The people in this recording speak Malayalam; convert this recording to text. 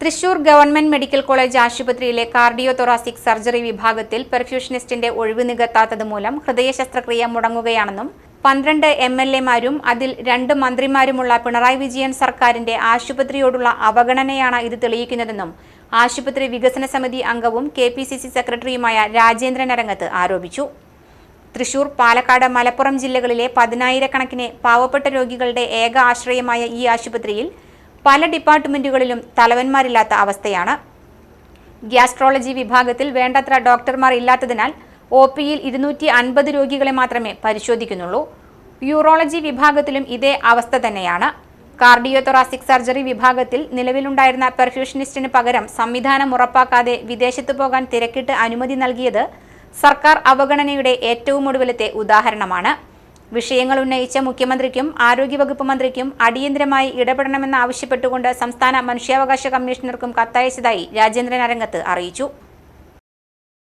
തൃശൂർ ഗവൺമെന്റ് മെഡിക്കൽ കോളേജ് ആശുപത്രിയിലെ കാർഡിയോ തൊറാസിക് സർജറി വിഭാഗത്തിൽ പെർഫ്യൂഷനിസ്റ്റിന്റെ ഒഴിവ് നികത്താത്തത് മൂലം ഹൃദയ ശസ്ത്രക്രിയ മുടങ്ങുകയാണെന്നും 12 MLA-മാരും അതിൽ 2 മന്ത്രിമാരുമുള്ള പിണറായി വിജയൻ സർക്കാരിന്റെ ആശുപത്രിയോടുള്ള അവഗണനയാണ് ഇത് തെളിയിക്കുന്നതെന്നും ആശുപത്രി വികസന സമിതി അംഗവും KPCC സെക്രട്ടറിയുമായ രാജേന്ദ്രൻ അരങ്ങത്ത് ആരോപിച്ചു. തൃശൂർ, പാലക്കാട്, മലപ്പുറം ജില്ലകളിലെ 10,000-കണക്കിന് പാവപ്പെട്ട രോഗികളുടെ ഏക ആശ്രയമായ ഈ ആശുപത്രിയിൽ പല ഡിപ്പാർട്ട്മെന്റുകളിലും തലവന്മാരില്ലാത്ത അവസ്ഥയാണ്. ഗ്യാസ്ട്രോളജി വിഭാഗത്തിൽ വേണ്ടത്ര ഡോക്ടർമാർ ഇല്ലാത്തതിനാൽ OPയിൽ 250 രോഗികളെ മാത്രമേ പരിശോധിക്കുന്നുള്ളൂ. യൂറോളജി വിഭാഗത്തിലും ഇതേ അവസ്ഥ തന്നെയാണ്. കാർഡിയോ തൊറാസിക് സർജറി വിഭാഗത്തിൽ നിലവിലുണ്ടായിരുന്ന പെർഫ്യൂഷനിസ്റ്റിന് പകരം സംവിധാനം ഉറപ്പാക്കാതെ വിദേശത്ത് പോകാൻ തിരക്കിട്ട് അനുമതി നൽകിയത് സർക്കാർ അവഗണനയുടെ ഏറ്റവും ഒടുവിലത്തെ ഉദാഹരണമാണ്. വിഷയങ്ങൾ ഉന്നയിച്ച മുഖ്യമന്ത്രിക്കും ആരോഗ്യവകുപ്പ് മന്ത്രിക്കും അടിയന്തരമായി ഇടപെടണമെന്നാവശ്യപ്പെട്ടുകൊണ്ട് സംസ്ഥാന മനുഷ്യാവകാശ കമ്മീഷണർക്കും കത്തയച്ചതായി രാജേന്ദ്രൻ അരങ്ങത്ത് അറിയിച്ചു.